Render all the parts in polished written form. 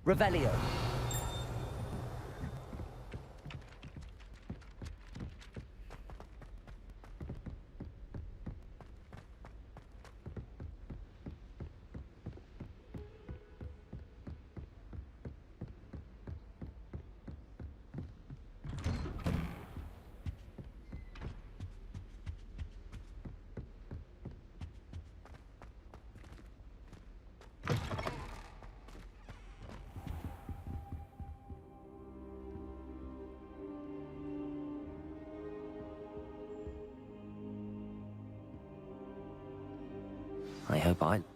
Revelio.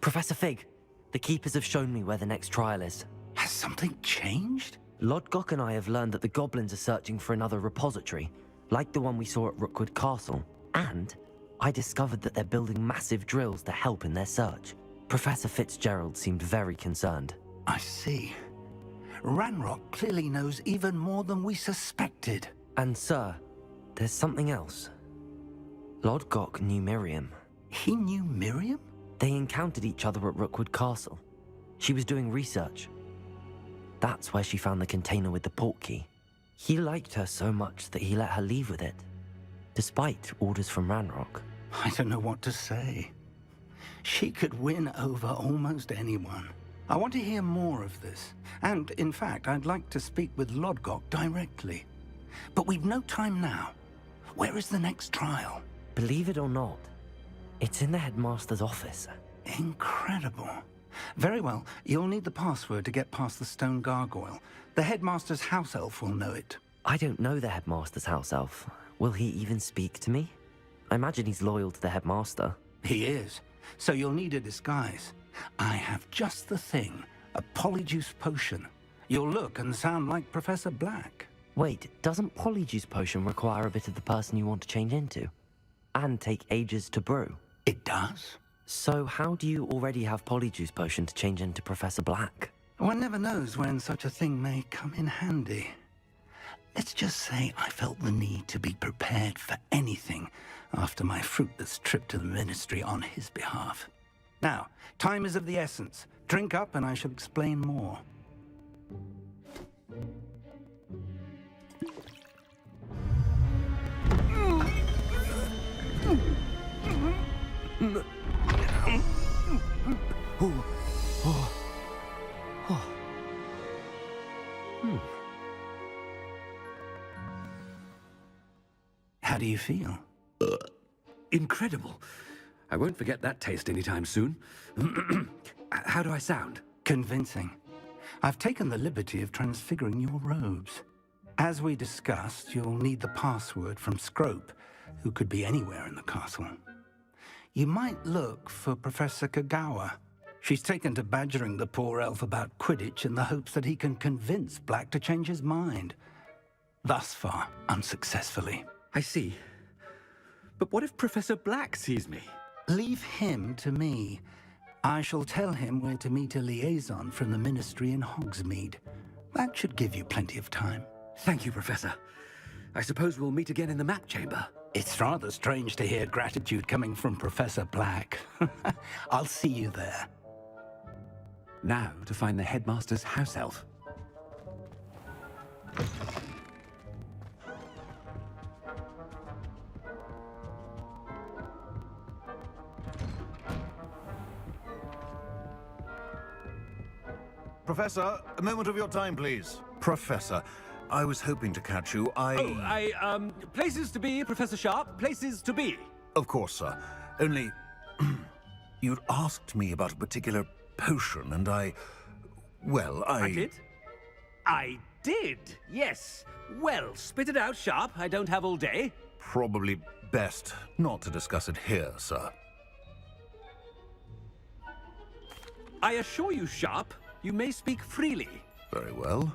Professor Fig, the Keepers have shown me where the next trial is. Has something changed? Lodgok and I have learned that the goblins are searching for another repository, like the one we saw at Rookwood Castle. And I discovered that they're building massive drills to help in their search. Professor Fitzgerald seemed very concerned. I see. Ranrock clearly knows even more than we suspected. And sir, there's something else. Lodgok knew Miriam. He knew Miriam? They encountered each other at Rookwood Castle. She was doing research. That's where she found the container with the portkey. He liked her so much that he let her leave with it, despite orders from Ranrock. I don't know what to say. She could win over almost anyone. I want to hear more of this. And, in fact, I'd like to speak with Lodgok directly. But we've no time now. Where is the next trial? Believe it or not, it's in the headmaster's office. Incredible. Very well. You'll need the password to get past the stone gargoyle. The headmaster's house elf will know it. I don't know the headmaster's house elf. Will he even speak to me? I imagine he's loyal to the headmaster. He is. So you'll need a disguise. I have just the thing. A polyjuice potion. You'll look and sound like Professor Black. Wait, doesn't polyjuice potion require a bit of the person you want to change into? And take ages to brew? It does. So how do you already have polyjuice potion to change into Professor Black? One never knows when such a thing may come in handy. Let's just say I felt the need to be prepared for anything after my fruitless trip to the Ministry on his behalf. Now, time is of the essence. Drink up and I shall explain more. How do you feel? Incredible. I won't forget that taste anytime soon. How do I sound? Convincing. I've taken the liberty of transfiguring your robes. As we discussed, you'll need the password from Scrope, who could be anywhere in the castle. You might look for Professor Kagawa. She's taken to badgering the poor elf about Quidditch in the hopes that he can convince Black to change his mind. Thus far, unsuccessfully. I see. But what if Professor Black sees me? Leave him to me. I shall tell him where to meet a liaison from the Ministry in Hogsmeade. That should give you plenty of time. Thank you, Professor. I suppose we'll meet again in the map chamber. It's rather strange to hear gratitude coming from Professor Black. I'll see you there. Now to find the headmaster's house elf. Professor, a moment of your time, please. Professor, I was hoping to catch you. Places to be, Professor Sharp. Places to be. Of course, sir. Only, you'd asked me about a particular potion, and I did? I did, yes. Well, spit it out, Sharp. I don't have all day. Probably best not to discuss it here, sir. I assure you, Sharp, you may speak freely. Very well.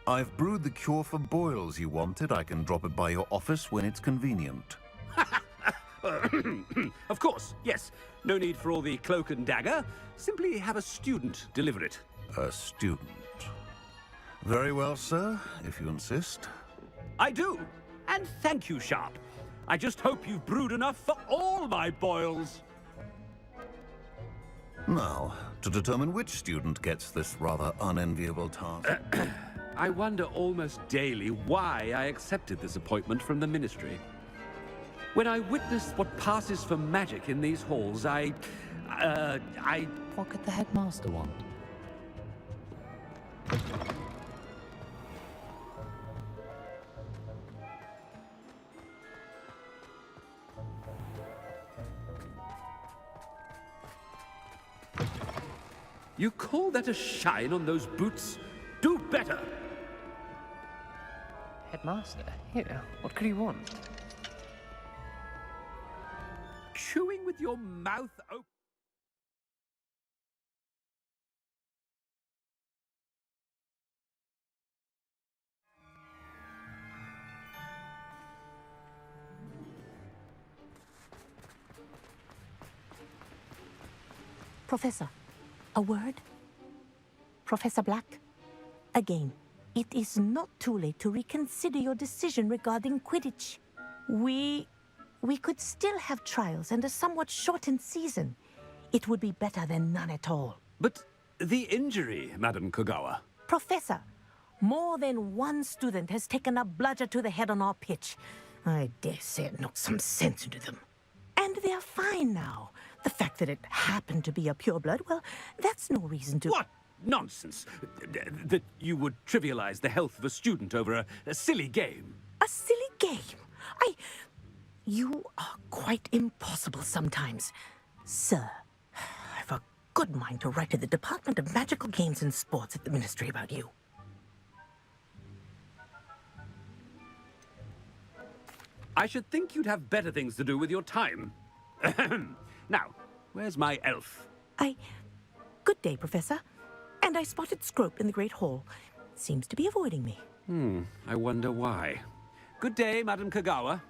I've brewed the cure for boils you wanted. I can drop it by your office when it's convenient. Of course, yes. No need for all the cloak and dagger. Simply have a student deliver it. A student. Very well, sir, if you insist. I do. And thank you, Sharp. I just hope you've brewed enough for all my boils. Now, to determine which student gets this rather unenviable task. I wonder almost daily why I accepted this appointment from the Ministry. When I witness what passes for magic in these halls, What could the headmaster want? You call that a shine on those boots? Do better! Headmaster? Here, what could he want? Chewing with your mouth open. Professor, a word? Professor Black, again, it is not too late to reconsider your decision regarding Quidditch. We could still have trials and a somewhat shortened season. It would be better than none at all. But the injury, Madam Kogawa. Professor, more than one student has taken a bludger to the head on our pitch. I dare say it knocked some sense into them. And they're fine now. The fact that it happened to be a pureblood, well, that's no reason to... What nonsense! That you would trivialize the health of a student over a silly game. A silly game? You are quite impossible sometimes. Sir, I've a good mind to write to the Department of Magical Games and Sports at the Ministry about you. I should think you'd have better things to do with your time. Now, where's my elf? Good day, Professor. And I spotted Scrope in the Great Hall. Seems to be avoiding me. I wonder why. Good day, Madam Kogawa.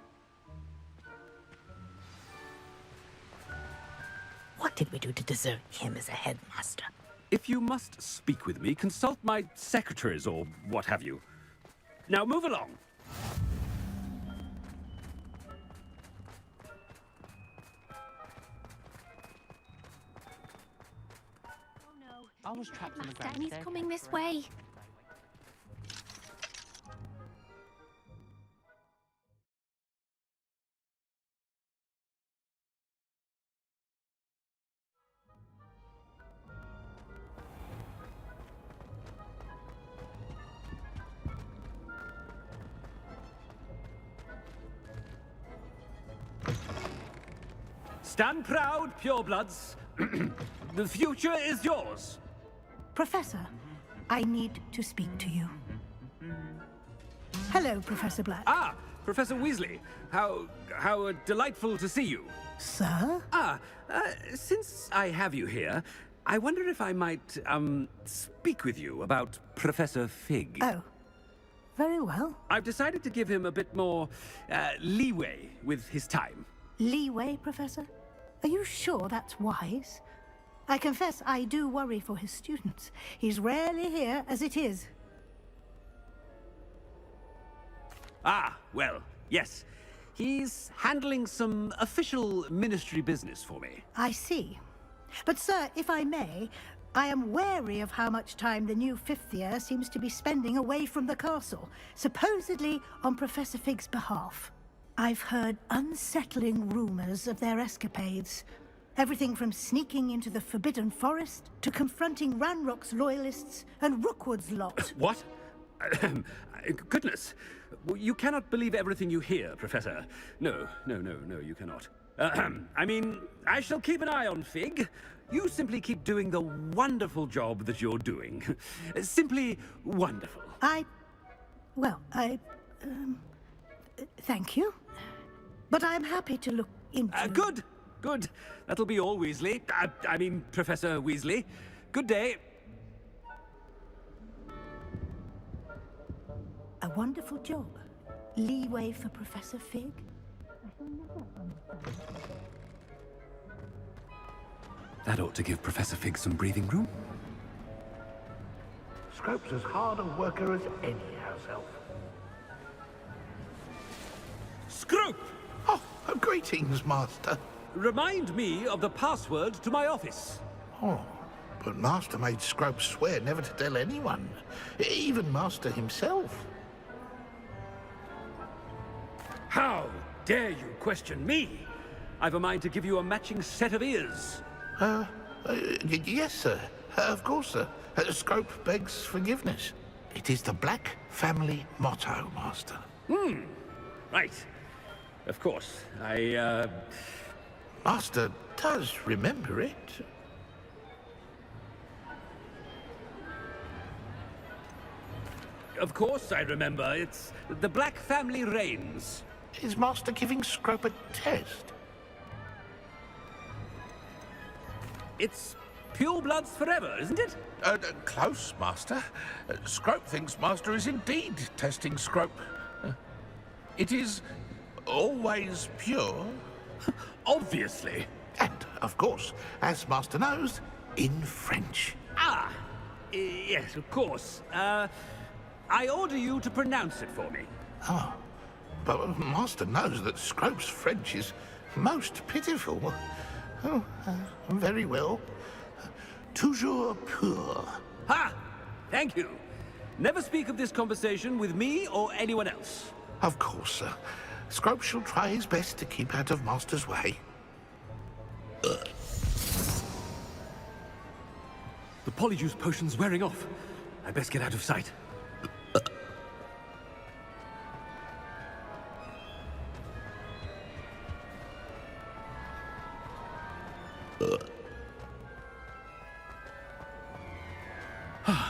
What did we do to deserve him as a headmaster? If you must speak with me, consult my secretaries or what have you. Now move along. I was trapped in the Master, ground. and he's coming this way. Stand proud, purebloods. The future is yours. Professor, I need to speak to you. Hello, Professor Black. Ah, Professor Weasley. How delightful to see you. Sir? Since I have you here, I wonder if I might, speak with you about Professor Fig. Oh, very well. I've decided to give him a bit more, leeway with his time. Leeway, Professor? Are you sure that's wise? I confess I do worry for his students. He's rarely here as it is. Ah, well, yes. He's handling some official ministry business for me. I see. But, sir, if I may, I am wary of how much time the new fifth year seems to be spending away from the castle, supposedly on Professor Fig's behalf. I've heard unsettling rumors of their escapades. Everything from sneaking into the Forbidden Forest to confronting Ranrock's loyalists and Rookwood's lot. What? Goodness. You cannot believe everything you hear, Professor. No, you cannot. I mean, I shall keep an eye on Fig. You simply keep doing the wonderful job that you're doing. Simply wonderful. Thank you. But I'm happy to look into... Good. That'll be all, Weasley. I mean, Professor Weasley. Good day. A wonderful job. Leeway for Professor Fig? That ought to give Professor Fig some breathing room. Scrope's as hard a worker as any house elf. Scrope! Oh, greetings, Master. Remind me of the password to my office. Oh, but Master made Scrope swear never to tell anyone, even Master himself. How dare you question me? I've a mind to give you a matching set of ears. Yes, sir. Of course, sir. Scrope begs forgiveness. It is the Black family motto, Master. Right. Of course. Master does remember it. Of course I remember. It's the Black family reigns. Is Master giving Scrope a test? It's pure bloods forever, isn't it? Close, Master. Scrope thinks Master is indeed testing Scrope. It is always pure. Obviously. And, of course, as Master knows, in French. Yes, of course. I order you to pronounce it for me. But Master knows that Scrope's French is most pitiful. Oh, very well. Toujours pur. Ha! Thank you. Never speak of this conversation with me or anyone else. Of course, sir. Scrope shall try his best to keep out of Master's way. The polyjuice potion's wearing off. I best get out of sight.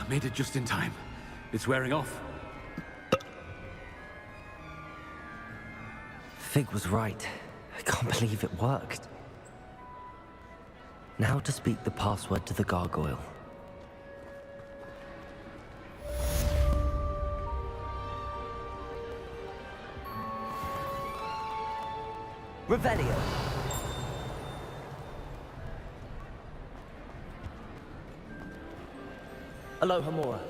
Made it just in time. It's wearing off. Fig was right. I can't believe it worked. Now to speak the password to the gargoyle. Revelio. Aloha Mora.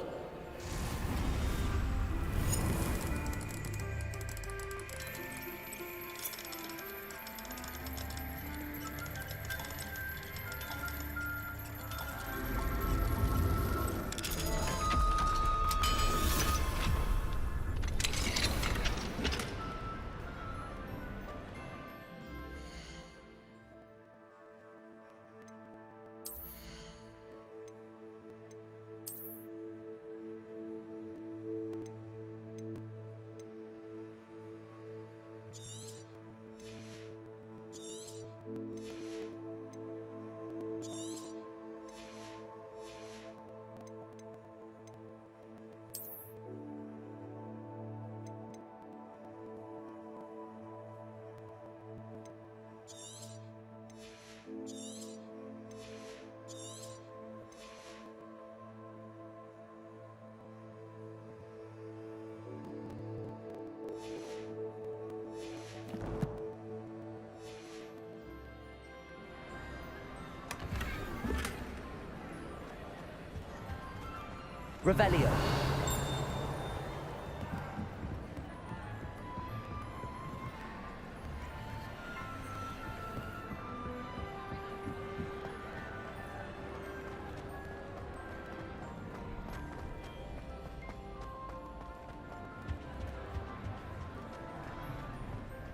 Revelio.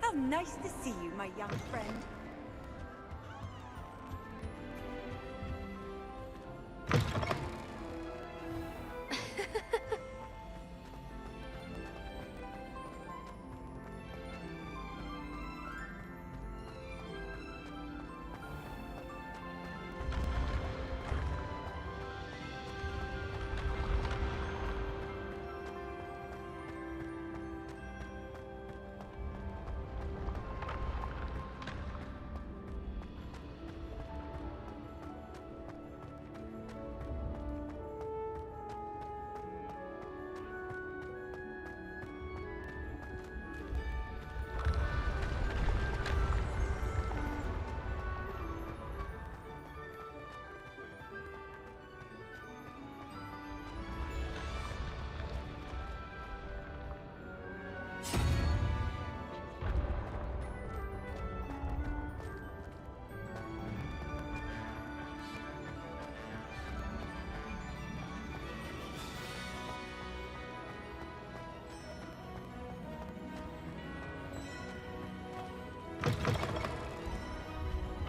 How nice to see you, my young friend.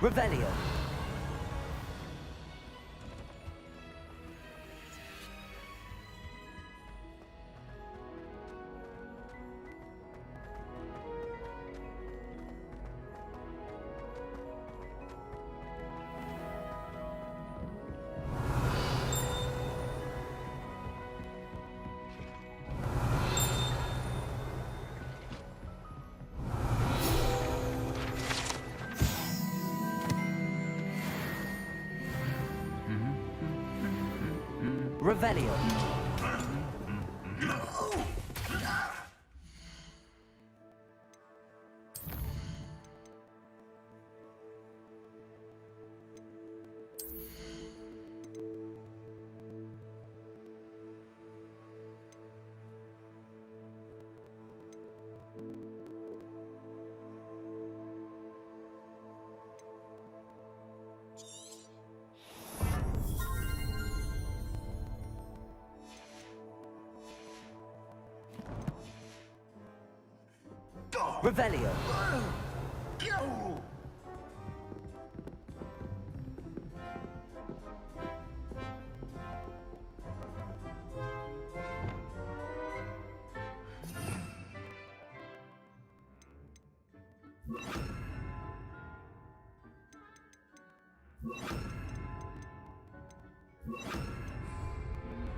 Revelio. Revelio. Revelio.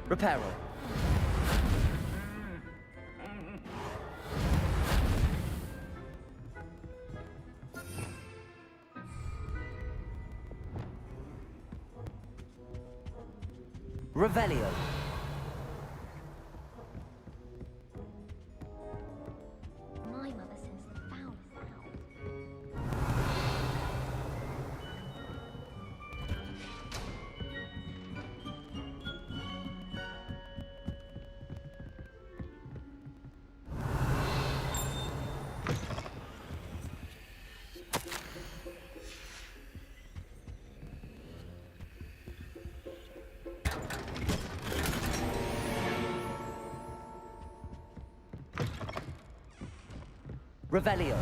Reparo. Revelio. My mother sends the foulest out. Revelio.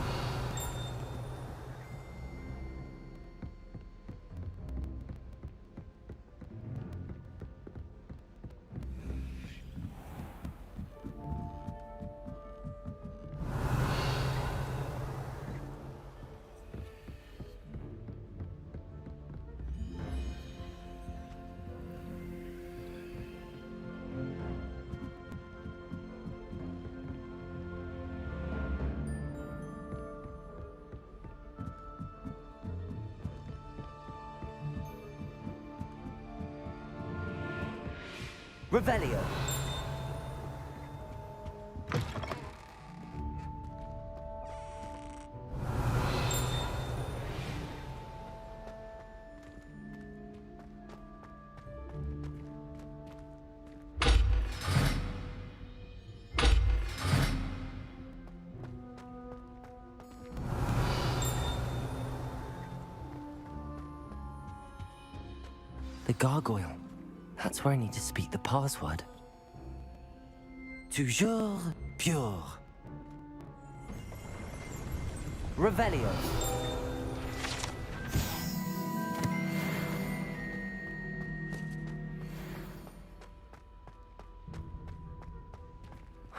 Revelio. The gargoyle. That's where I need to speak the password. Toujours pure. Revelio.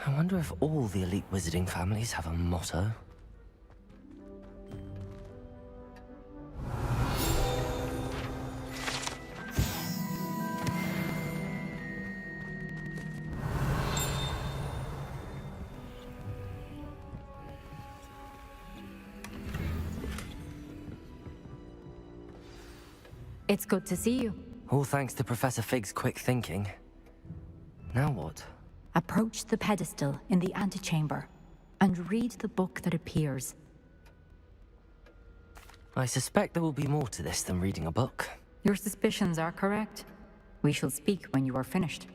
I wonder if all the elite wizarding families have a motto. It's good to see you. All thanks to Professor Fig's quick thinking. Now what? Approach the pedestal in the antechamber and read the book that appears. I suspect there will be more to this than reading a book. Your suspicions are correct. We shall speak when you are finished.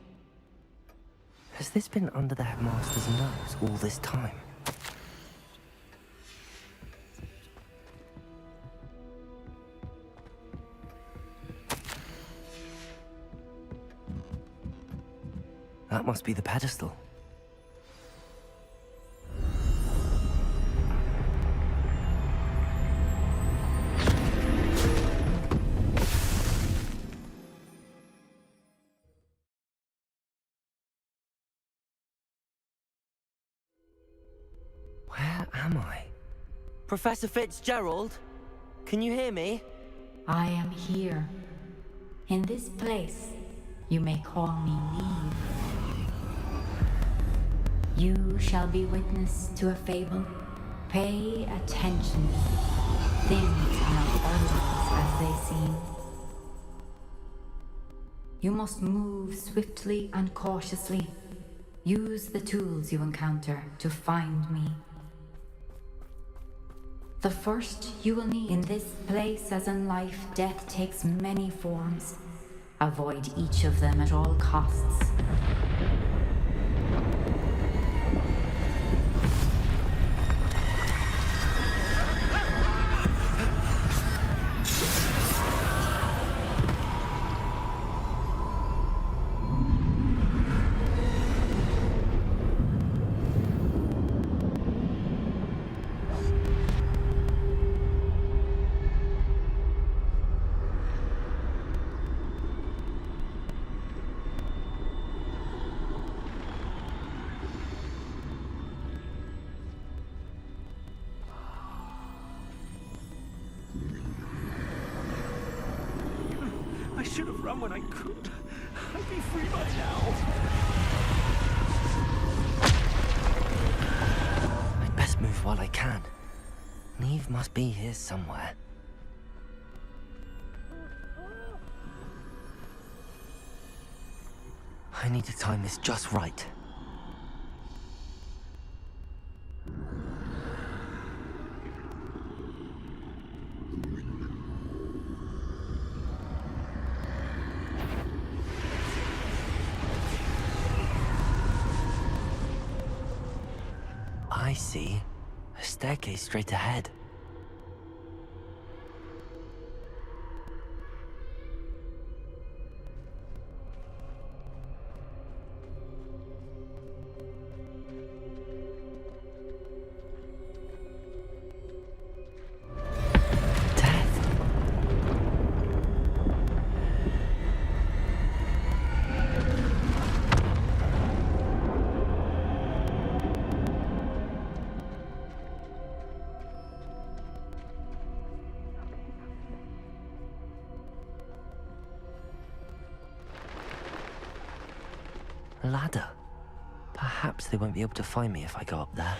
Has this been under the headmaster's nose all this time? That must be the pedestal. am I? Professor Fitzgerald? Can you hear me? I am here. In this place, you may call me Neve. You shall be witness to a fable. Pay attention. Things are not always as they seem. You must move swiftly and cautiously. Use the tools you encounter to find me. The first you will need in this place, as in life, death takes many forms. Avoid each of them at all costs. I should have run when I could. I'd be free by now. I'd best move while I can. Neve must be here somewhere. I need to time this just right. I see. A staircase straight ahead. Ladder. Perhaps they won't be able to find me if I go up there.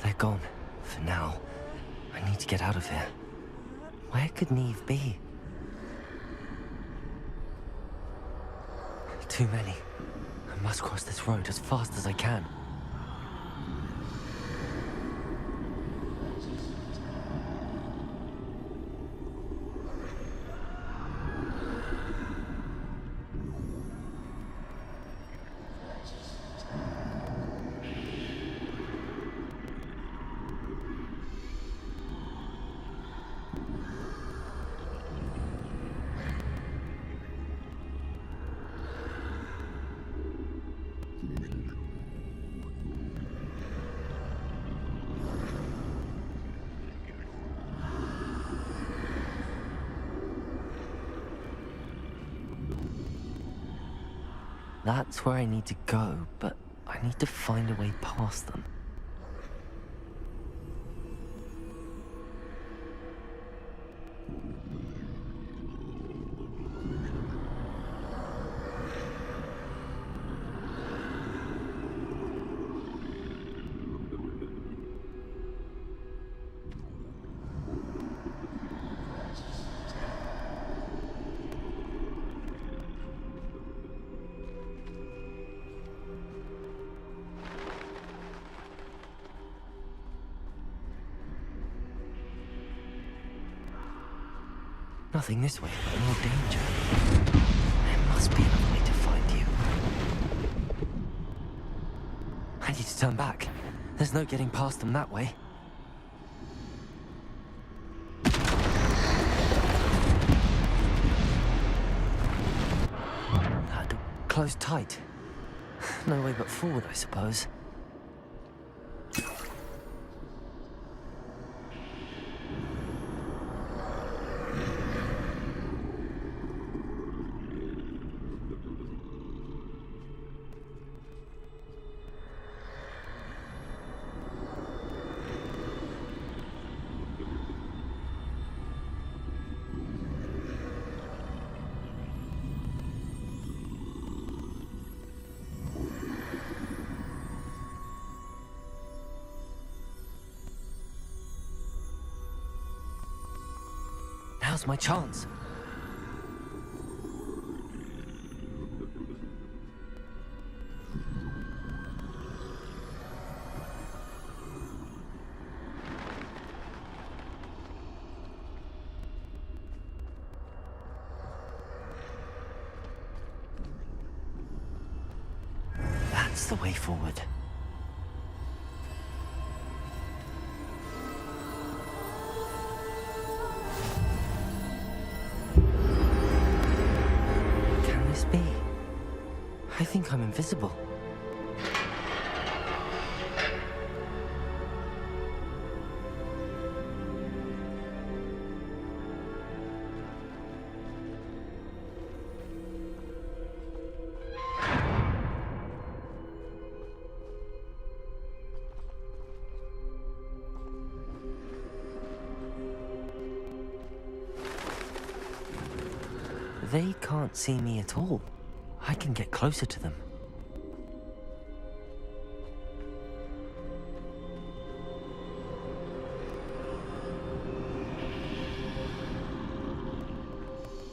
They're gone, for now. I need to get out of here. Where could Neve be? Too many. I must cross this road as fast as I can. That's where I need to go, but I need to find a way past them. Nothing this way, but more danger. There must be another way to find you. I need to turn back. There's no getting past them that way. closed tight. No way but forward, I suppose. Now's my chance. That's the way forward. Be? I think I'm invisible. They can't see me at all. I can get closer to them.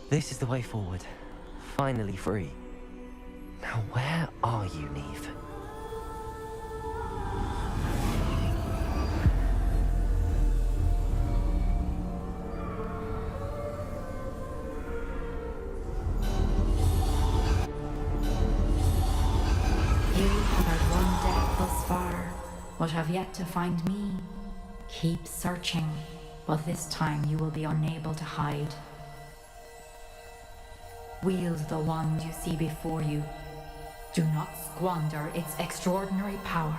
This is the way forward. Finally free. Now where are you, Neve? But have yet to find me. Keep searching, but this time you will be unable to hide. Wield the wand you see before you. Do not squander its extraordinary power.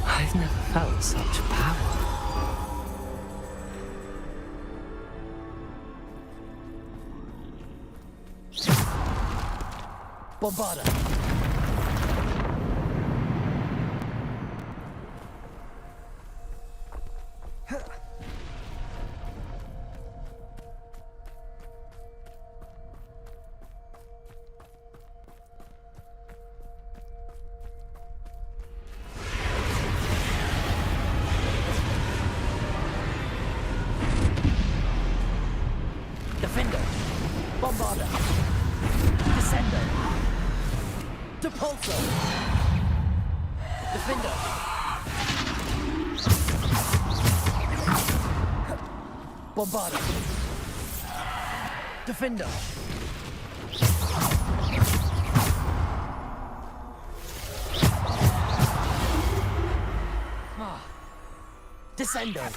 I've never felt such power. Bombarda! Defender! Bombarda! Descender! Depulso! Defender! Bombarda! Defender! Descender!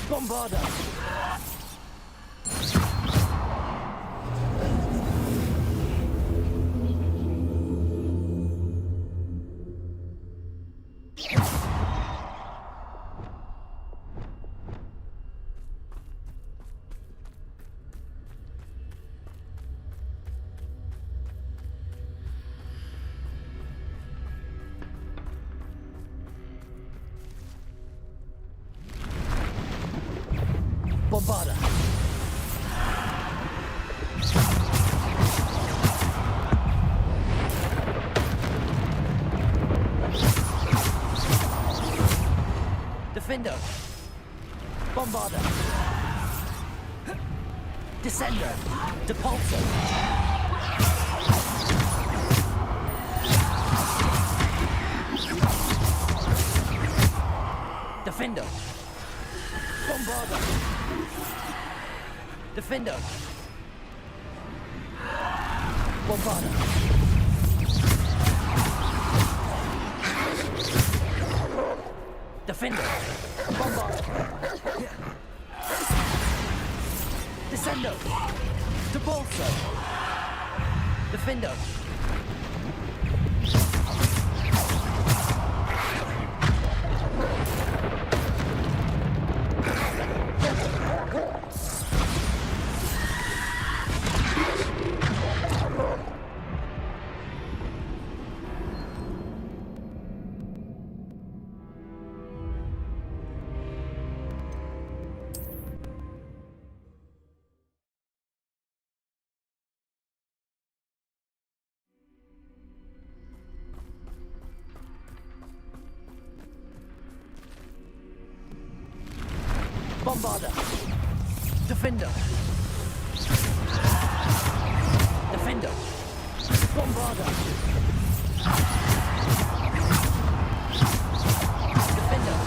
Bombarda! Bombarda! Defender! Bombarda! Descender! Depulso! Defender! Bombarda! Defender! Bombarda. Defender. Bombarda. Descendo. To Bolso. Defendo. Bombarda. Defender. Defender. Bombarda. Defender.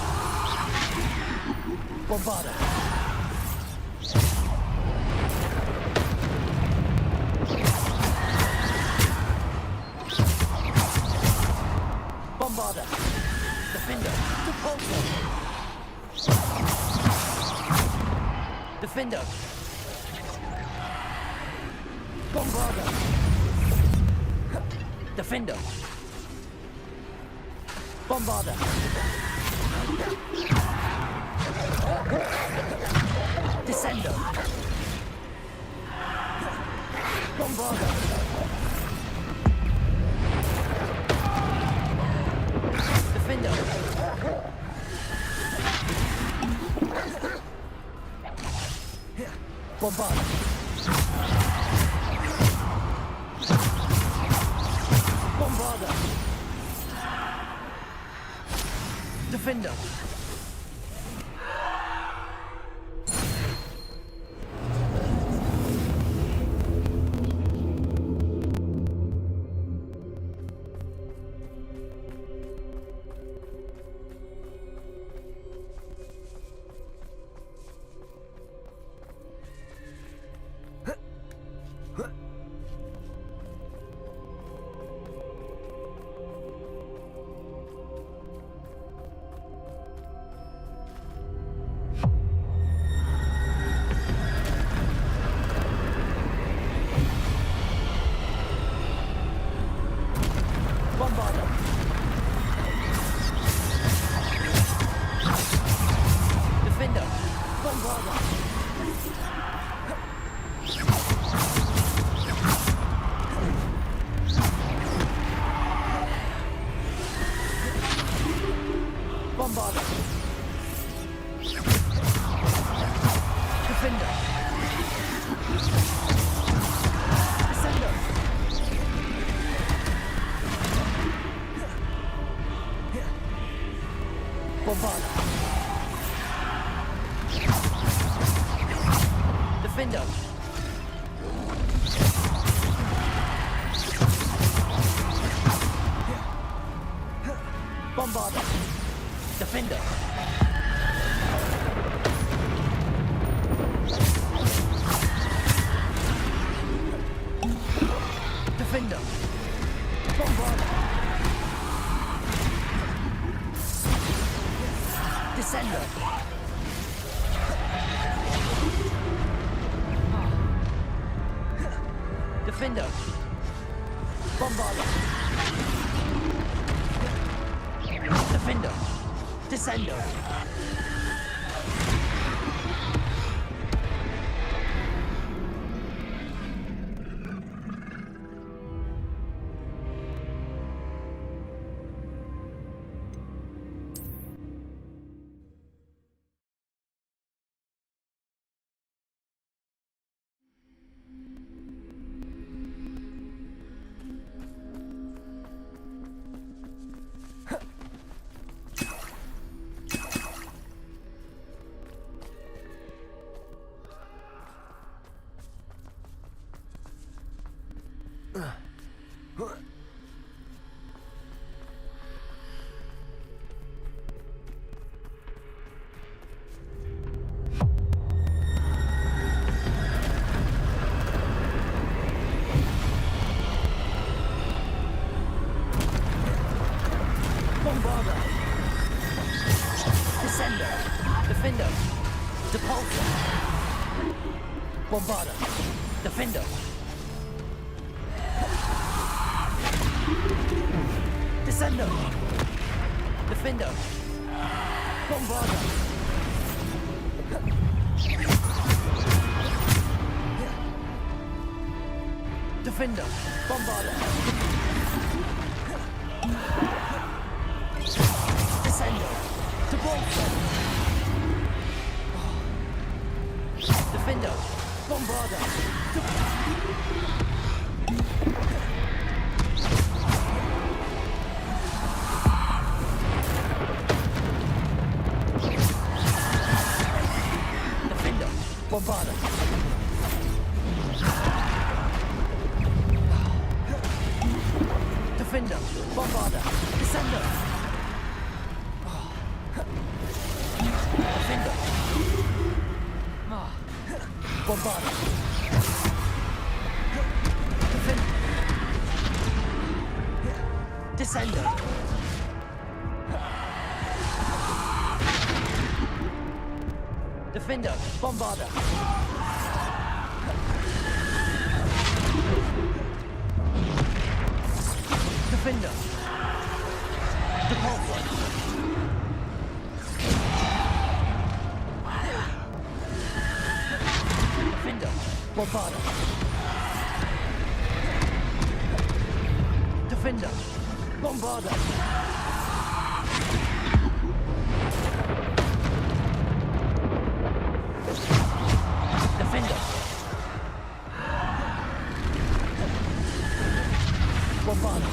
Bombarda. Bombarda. Defender. Repulsor. Defender. Bombarda. Defender. Bombarda. Descendo. Bombarda. Defender. Bombarda. Bombarda. Defender. Bombarda. Defender. Bombarda. Bombarda. Defender. Descender. Bombarda. Defender. Bombarda. Defender. Defender. Bombarda. Descender. Defender. Bombarda. Defender. Descender. Defender. Defender. Depulsor. Bombarder. Defender. Descendo. Defender. Bombarder. Defender. Bombarder. Descendo. Depulsor. Defender. Bombarder. Defender. Bombarder. Defender. Bombarder. Descender. Defender. Bombarder. Defender. Descender. Defender. Bombarder. Defender. Depulsor. Defender. Bombarder. Defender. Bombarder. Defender. Bombarder.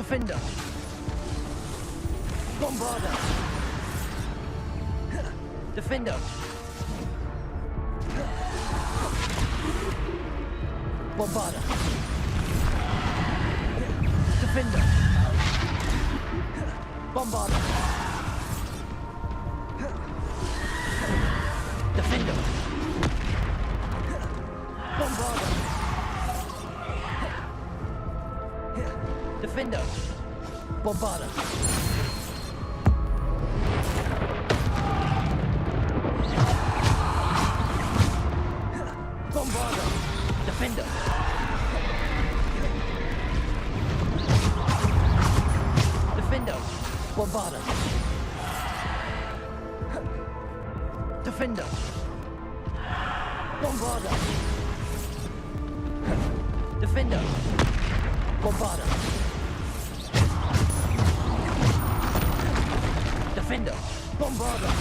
Defender. Bombarder. Defender. Bombarder. Defender. Bombarder. Defender. Bombarder. Defender. Bombarder. Bombarder. Defender. Defender. Bombarder. Defender. Bombarder. Defender. Bombarder. Defender. Bombarder.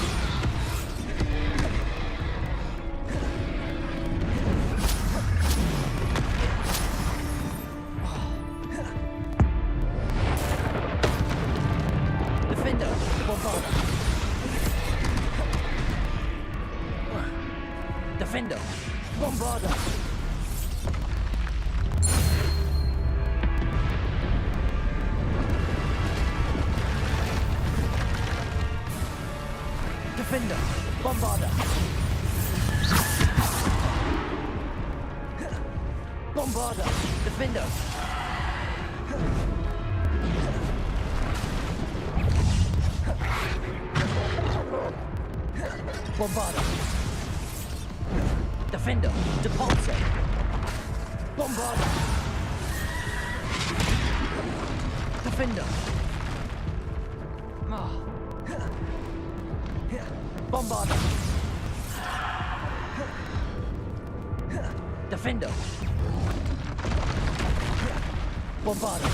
Defender. Bombarder. Defender. Bombarder. Defender. Bombarder. Bombarder. Defender. Bombarder. Defender. Depulsor. Bombarder. Defender. Bombarder. Defender. Bombarder.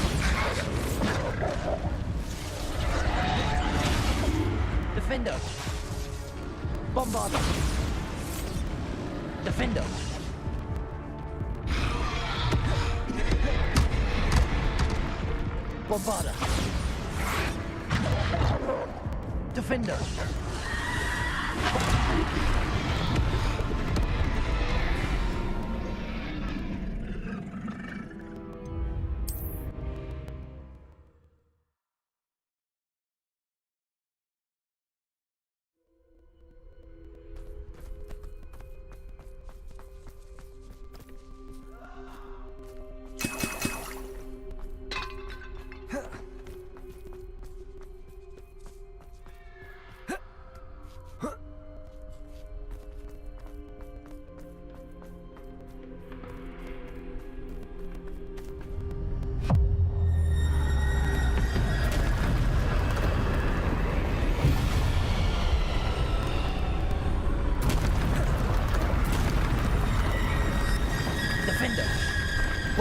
Defender. Bombarder. Defender. Bombarder. Defender.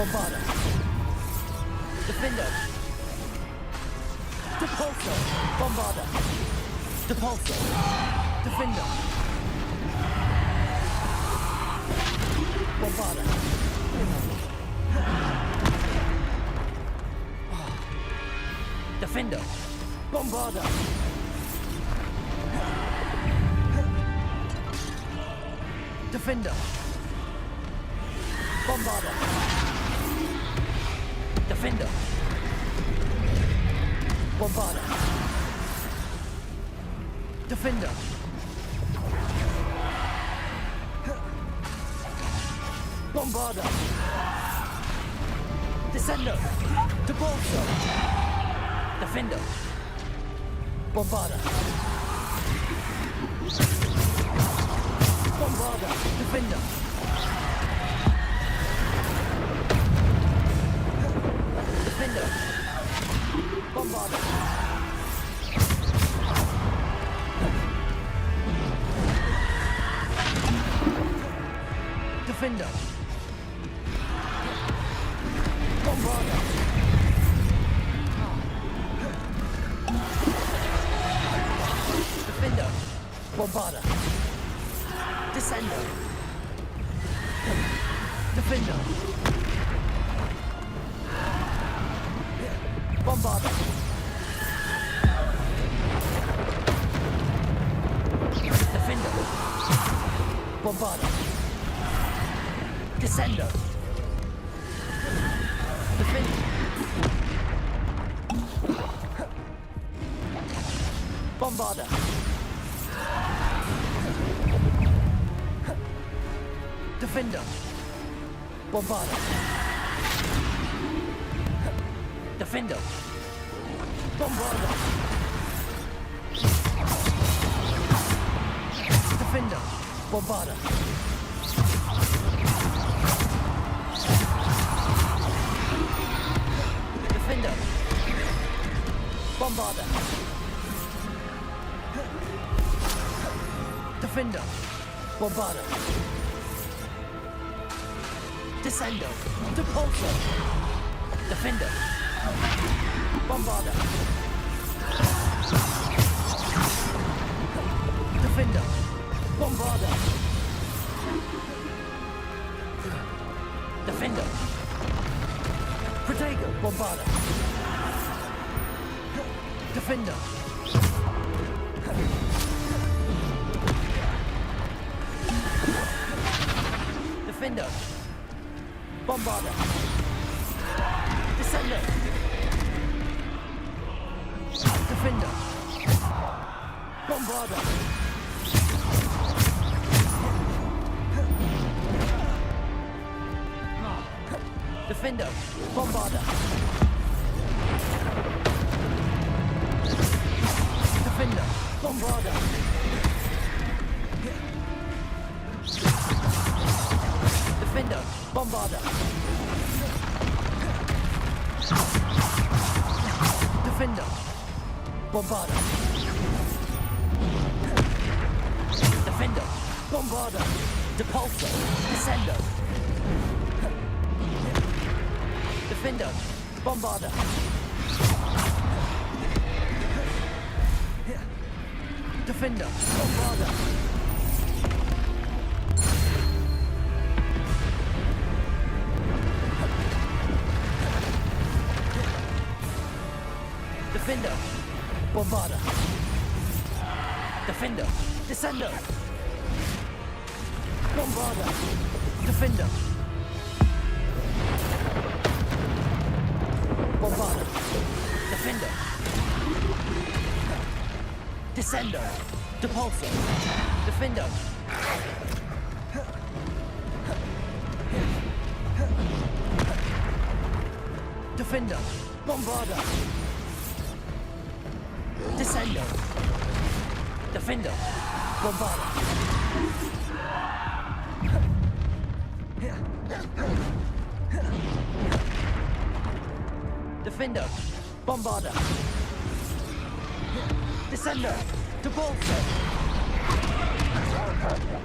Bombarda. Defender. Depulso. Bombarda. Depulso. Defender. Bombarda. Defender. Bombarda. Defender. Bombarda. Defender. Bombarda. Defender. Bombarda. Descender. Depulso. Defender. Bombarda. Bombarda. Defender. Defender. Bombarda. Defender. Bombarda. Defender. Bombarda. Descender. Defender. Bombarda. Defender. Bombarda. Descender. Defender. Bombarda. Defender. Bombarda. Defender. Bombarda. Defender. Bombarda. Defender. Bombarda. Defender. Bombarda. Descender. Depulso. Defender. Bombarda. Defender. Bombarda. Defender. Protego. Bombarda. Defender. Defender. Bombarda. Descender. Defender. Bombarda. Defender. Bombarda. Defender. Bombarda. Defender. Bombarda. Defender. Bombarda. Defender. Bombarda. Depulso. Descender. Defender. Bombarda. Defender. Bombarda. Defender. Bombarda. Defender. Descender. Bombarda. Defender. Bombarda. Defender. Descender. Depulso. Defender. Defender. Bombarda. Descender. Defender. Bombarda. Defender. Bombarda. Descender. Depulso.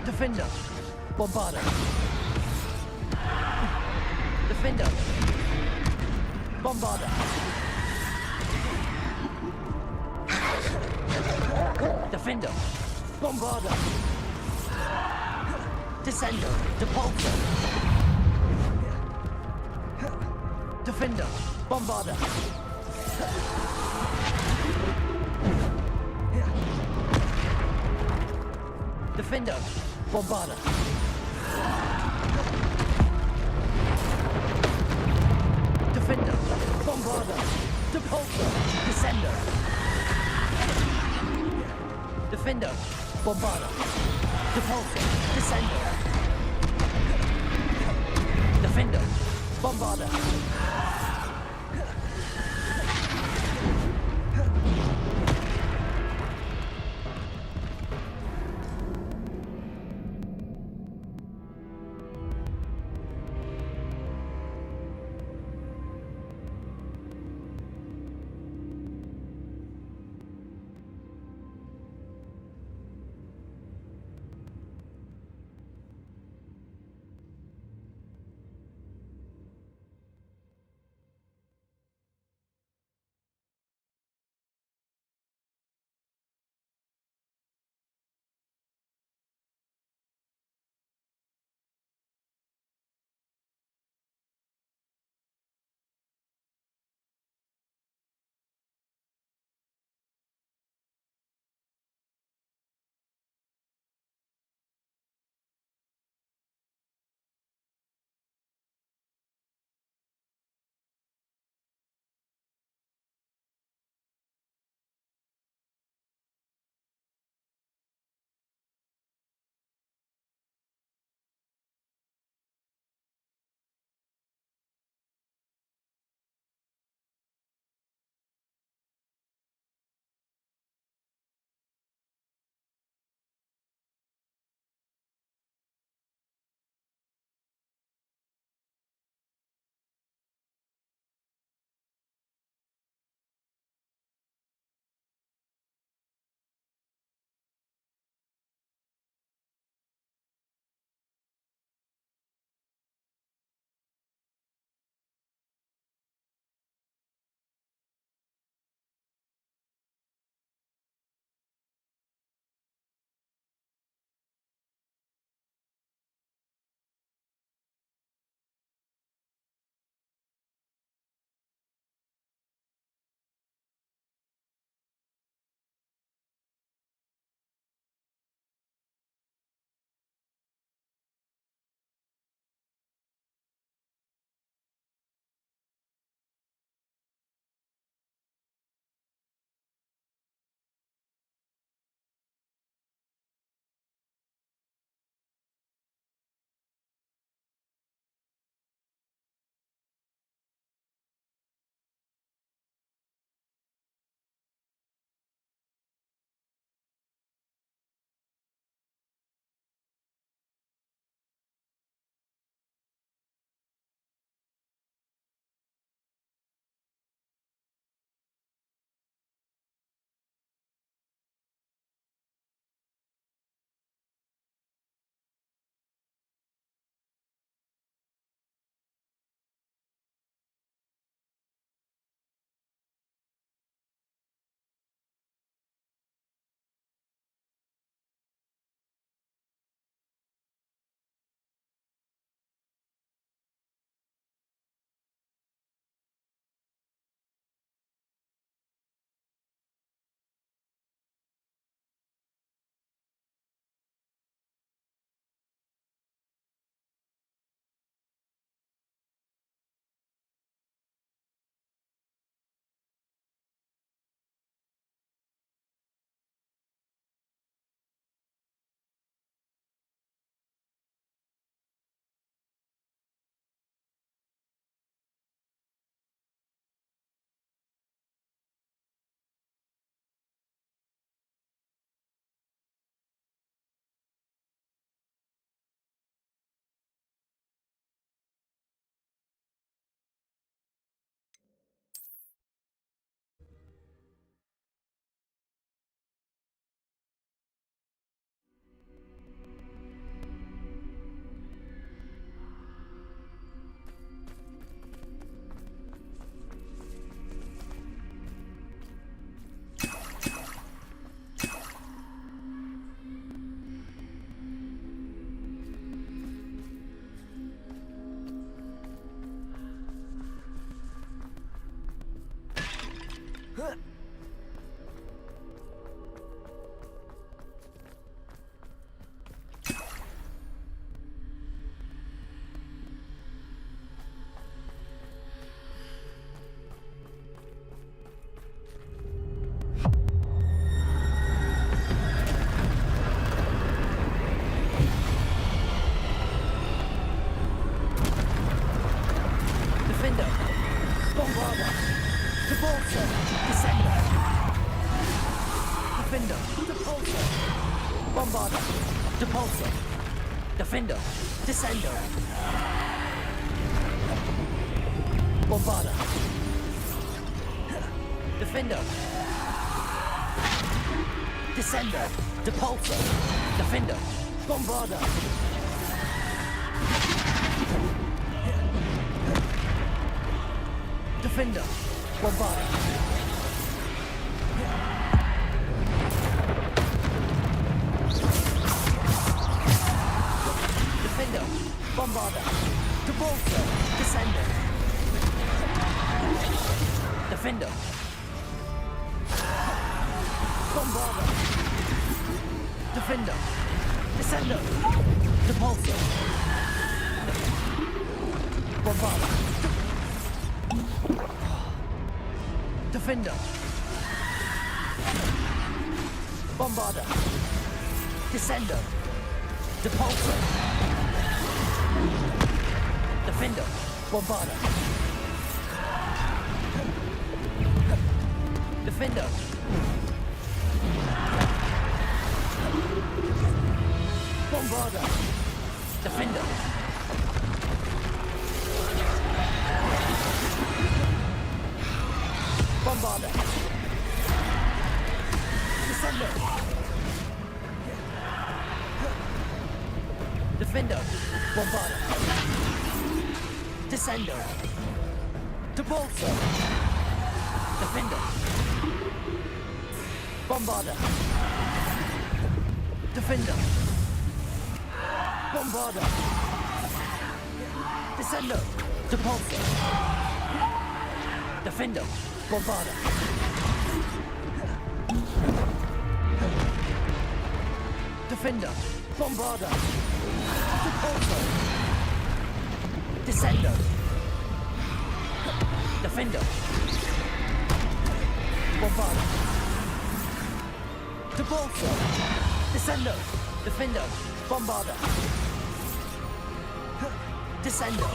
Defender. Bombarda. Defender. Bombarder. Defender. Bombarder. Descender. Depulsor. Defender. Bombarder. Defender. Bombarder. Defender. Bombarder. Depulsor. Descender. Defender. Bombarder. Depulsor. Descender. Defender. Bombarder. Defender, Depulsor, Bombarder, Depulsor, Defender, Descender, Bombarder, Defender, Descender, Depulsor, Defender, Bombarder, Defender, Bombarder, Defender, Bombarder, Depulsor, Descender, Defender, Bombarder, Defender, Descender, Depulsor, Bombarder, Defender, Bombarder, Descender, Depulsor, Defender, Bombarder, Defender, Bombarder, Defender, Bombarder, Descender, Defender, Bombarder, Descender, Depulsor, Defender, Bombarder, Defender, Bombarder, Descender, Depulsor, Defender, Bombarder, Defender, Bombarder, Depulsor, Descender, Defender, Bombarder, Depulsor, Descender, Defender, Bombarder, Descender,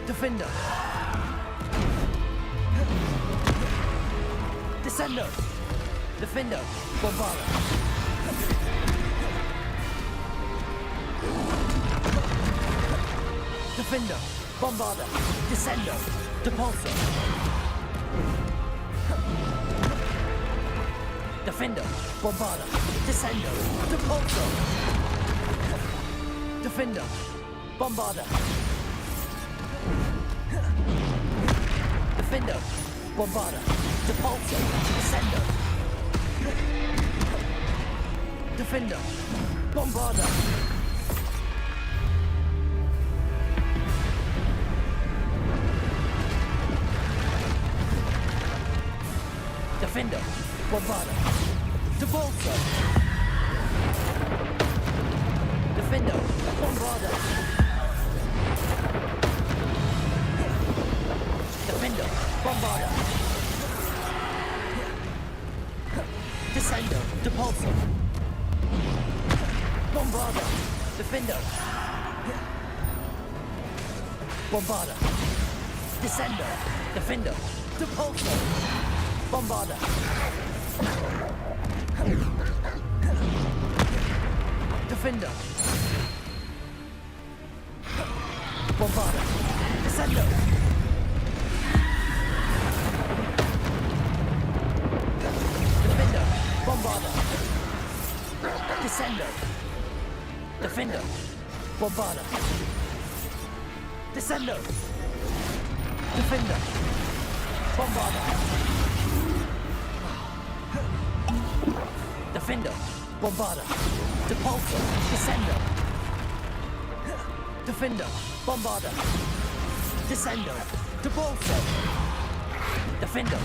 Defender, Descender, Defender, Bombarder, Defender, Bombarder, Descender, Depulsor, Defender, Bombarder, Descender, Depulsor, Defender, Bombarder, Defender, Bombarder, Depulsor, Descender, Defender, Bombarder, Defender, Bombarder, Depulsor, Defender, Bombarder, Defender, Bombarder, Descender, Depulsor, Bombarder, Defender, Bombarder, Descender, Defender, Depulsor, Bombarder, Defender, Bombarder, Descender, Defender, Bombarder, Descender, Defender, Bombarder, Descender, Defender, Bombarder, Defender, Bombarder, Depulsor, Descender, Defender, Bombarder, Descender, Depulsor, Defender,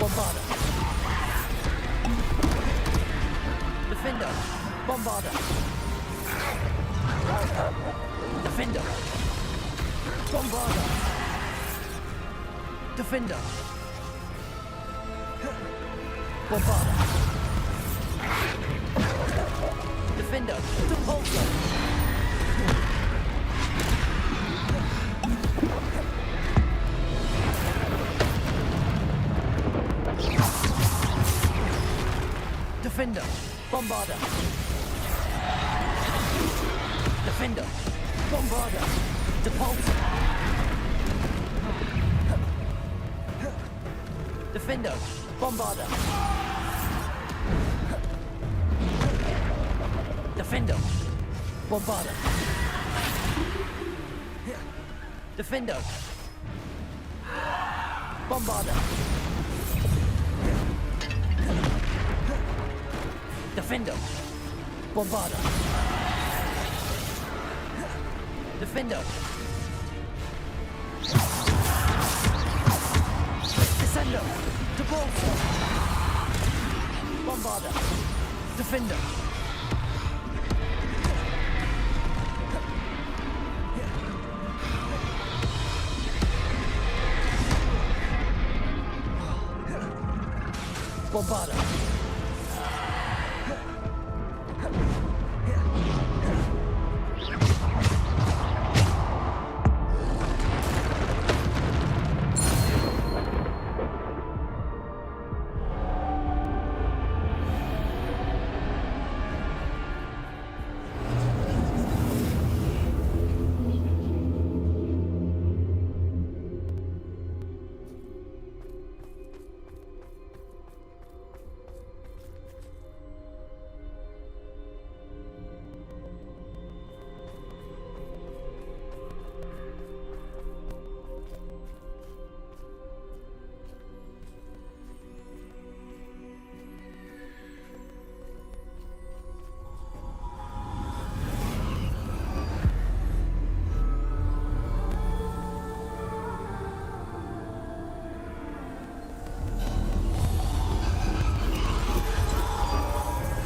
Bombarder, Defender, Bombarder, Defender, Bombarder, Defender, Bombarder, Defender, Depulsor, Defender, Bombarder. Defender, Bombarder, Depulsor. Defender, Bombarder. Defender, Bombarder. Defender, Bombarder. Defender, Bombarder. Defender. Descender, Depulsor. Bombarder. Defender. Bombarder.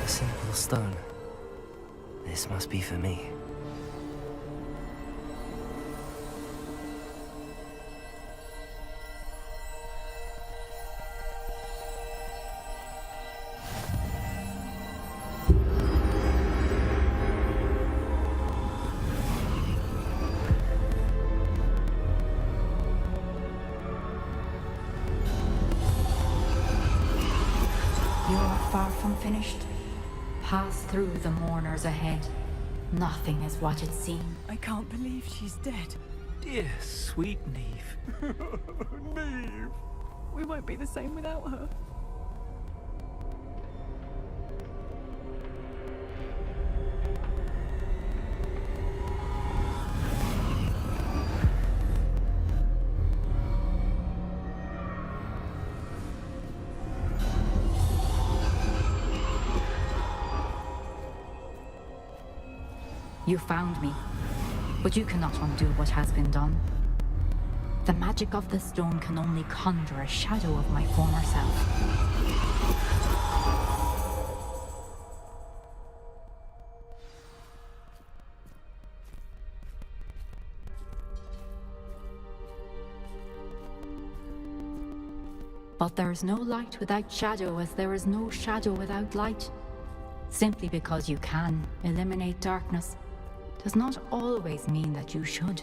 Simple stone. This must be for me. You're far from finished. Pass through the mourners ahead. Nothing is what it seems. I can't believe she's dead. Dear, sweet Neve. Neve! We won't be the same without her. You found me, but you cannot undo what has been done. The magic of the stone can only conjure a shadow of my former self. But there is no light without shadow, as there is no shadow without light. Simply because you can eliminate darkness does not always mean that you should.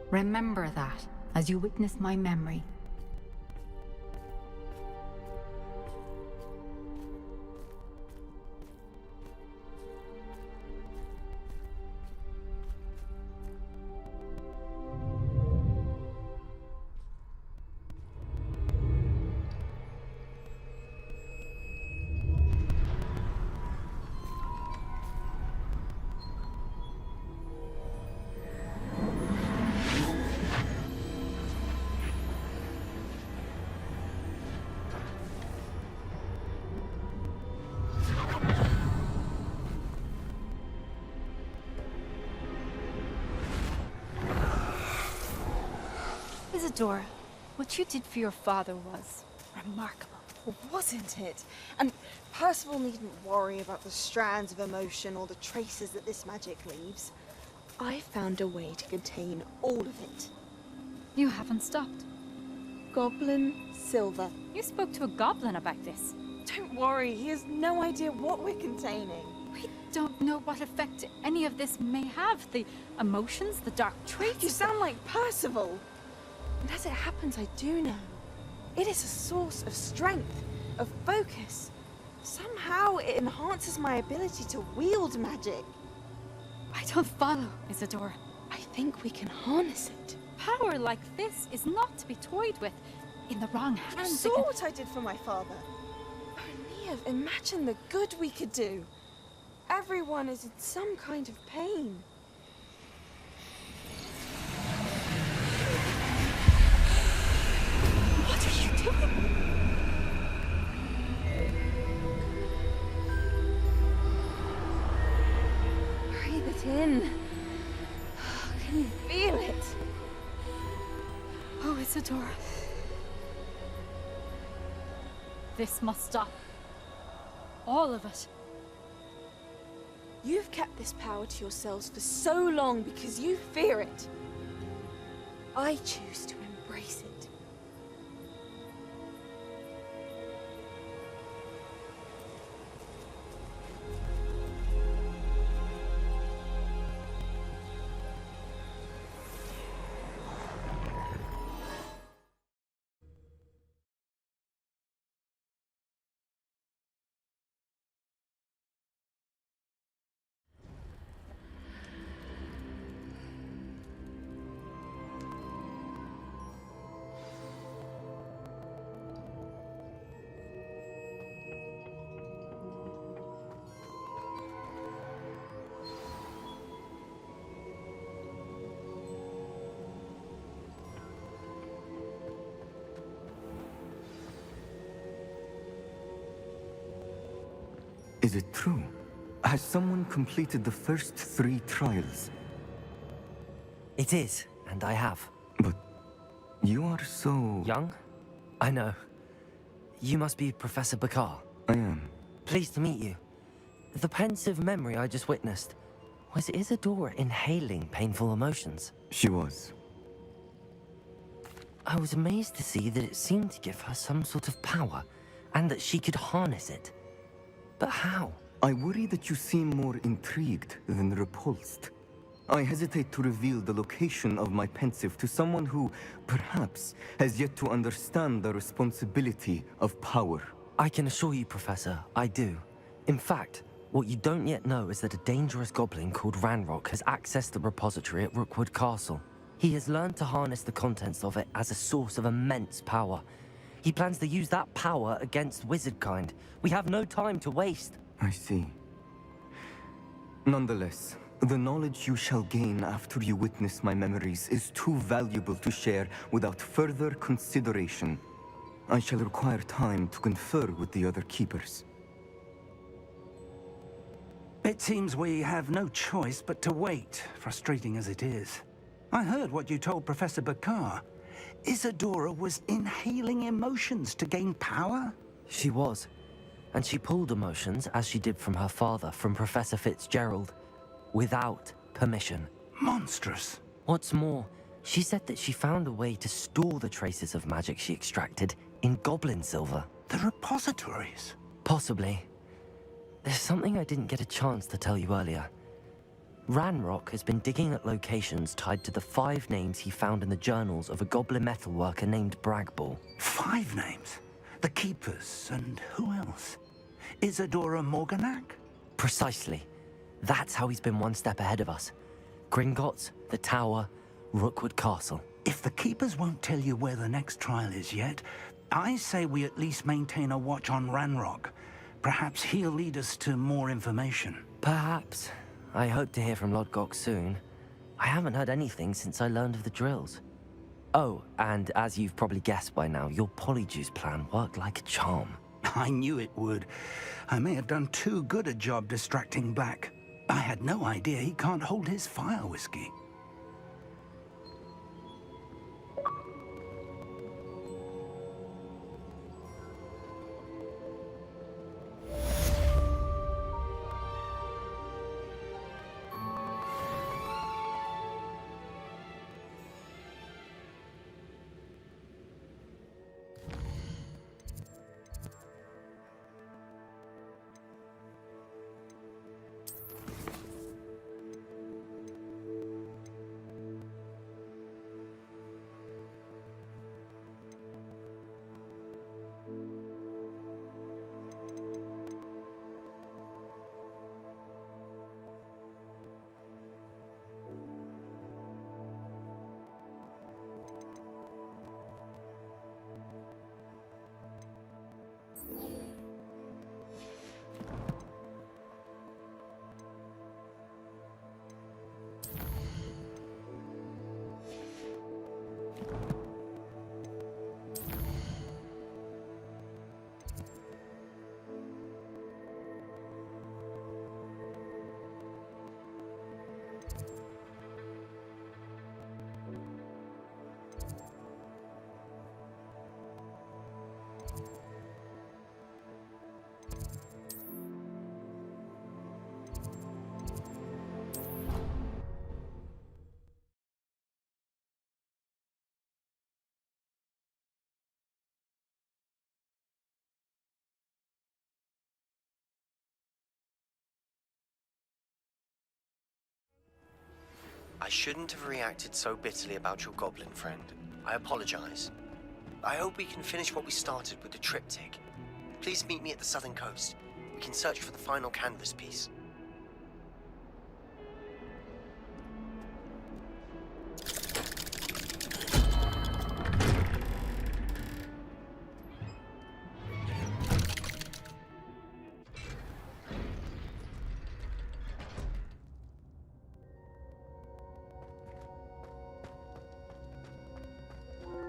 Remember that as you witness my memory. Isadora, what you did for your father was remarkable, wasn't it? And Percival needn't worry about the strands of emotion or the traces that this magic leaves. I found a way to contain all of it. You haven't stopped. Goblin Silver. You spoke to a goblin about this. Don't worry, he has no idea what we're containing. We don't know what effect any of this may have. The emotions, the dark traits. You sound like Percival. And as it happens, I do know. It is a source of strength, of focus. Somehow it enhances my ability to wield magic. I don't follow, Isadora. I think we can harness it. Power like this is not to be toyed with. In the wrong You hands, saw what I did for my father. Oh, Neve, imagine the good we could do. Everyone is in some kind of pain. What are you doing? Breathe it in. Can you feel it? Oh, Isadora. This must stop. All of it. You've kept this power to yourselves for so long because you fear it. I choose to embrace it. Is it true? Has someone completed the first 3 trials? It is, and I have. But you are so... Young? I know. You must be Professor Bakar. I am. Pleased to meet you. The pensive memory I just witnessed. Was Isadora inhaling painful emotions? She was. I was amazed to see that it seemed to give her some sort of power, and that she could harness it. But how? I worry that you seem more intrigued than repulsed. I hesitate to reveal the location of my pensive to someone who, perhaps, has yet to understand the responsibility of power. I can assure you, Professor, I do. In fact, what you don't yet know is that a dangerous goblin called Ranrock has accessed the repository at Rookwood Castle. He has learned to harness the contents of it as a source of immense power. He plans to use that power against wizardkind. We have no time to waste. I see. Nonetheless, the knowledge you shall gain after you witness my memories is too valuable to share without further consideration. I shall require time to confer with the other keepers. It seems we have no choice but to wait, frustrating as it is. I heard what you told Professor Bakar. Isadora was inhaling emotions to gain power? She was. And she pulled emotions, as she did from her father, from Professor Fitzgerald, without permission. Monstrous. What's more, she said that she found a way to store the traces of magic she extracted in goblin silver. The repositories? Possibly. There's something I didn't get a chance to tell you earlier. Ranrock has been digging at locations tied to the 5 names he found in the journals of a goblin metalworker named Bragball. 5 names? The Keepers, and who else? Isadora Morganac? Precisely. That's how he's been one step ahead of us. Gringotts, the Tower, Rookwood Castle. If the Keepers won't tell you where the next trial is yet, I say we at least maintain a watch on Ranrock. Perhaps he'll lead us to more information. Perhaps. I hope to hear from Lodgok soon. I haven't heard anything since I learned of the drills. Oh, and as you've probably guessed by now, your Polyjuice plan worked like a charm. I knew it would. I may have done too good a job distracting Black. I had no idea he can't hold his fire whiskey. I shouldn't have reacted so bitterly about your goblin friend. I apologize. I hope we can finish what we started with the triptych. Please meet me at the southern coast. We can search for the final canvas piece.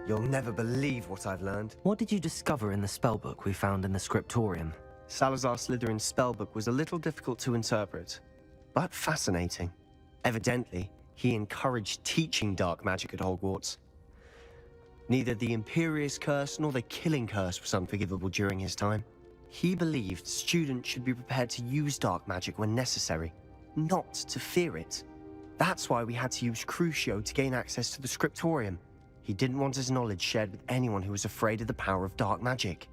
You'll never believe what I've learned. What did you discover in the spellbook we found in the scriptorium? Salazar Slytherin's spellbook was a little difficult to interpret, but fascinating. Evidently, he encouraged teaching dark magic at Hogwarts. Neither the Imperious Curse nor the Killing Curse was unforgivable during his time. He believed students should be prepared to use dark magic when necessary, not to fear it. That's why we had to use Crucio to gain access to the scriptorium. He didn't want his knowledge shared with anyone who was afraid of the power of dark magic.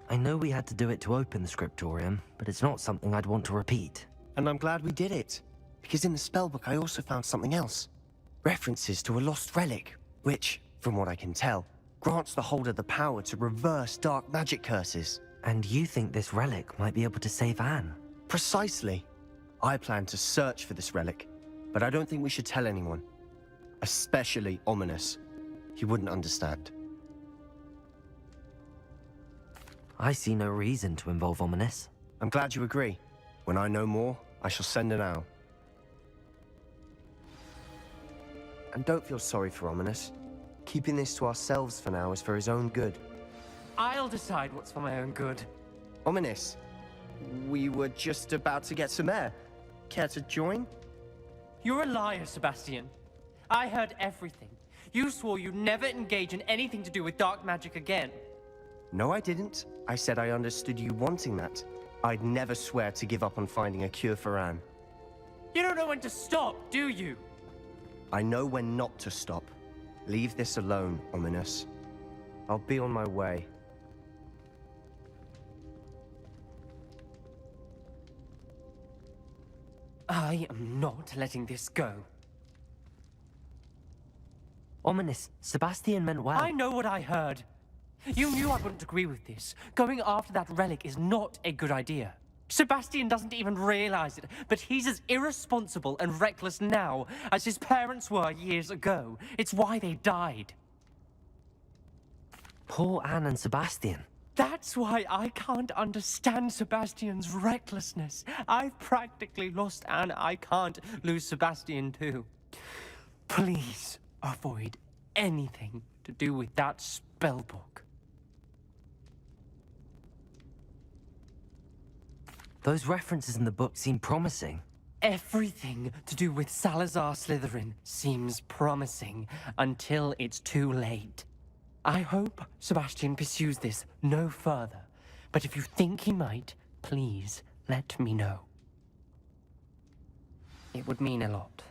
I know we had to do it to open the scriptorium, but it's not something I'd want to repeat. And I'm glad we did it, because in the spellbook I also found something else. References to a lost relic, which, from what I can tell, grants the holder the power to reverse dark magic curses. And you think this relic might be able to save Anne? Precisely. I plan to search for this relic, but I don't think we should tell anyone. Especially Ominous. He wouldn't understand. I see no reason to involve Ominous. I'm glad you agree. When I know more, I shall send an owl. And don't feel sorry for Ominous. Keeping this to ourselves for now is for his own good. I'll decide what's for my own good. Ominous, we were just about to get some air. Care to join? You're a liar, Sebastian. I heard everything. You swore you'd never engage in anything to do with dark magic again. No, I didn't. I said I understood you wanting that. I'd never swear to give up on finding a cure for Anne. You don't know when to stop, do you? I know when not to stop. Leave this alone, Ominous. I'll be on my way. I am not letting this go. Ominous, Sebastian meant well. I know what I heard. You knew I wouldn't agree with this. Going after that relic is not a good idea. Sebastian doesn't even realize it, but he's as irresponsible and reckless now as his parents were years ago. It's why they died. Poor Anne and Sebastian. That's why I can't understand Sebastian's recklessness. I've practically lost Anne. I can't lose Sebastian too. Please avoid anything to do with that spellbook. Those references in the book seem promising. Everything to do with Salazar Slytherin seems promising until it's too late. I hope Sebastian pursues this no further, but if you think he might, please let me know. It would mean a lot.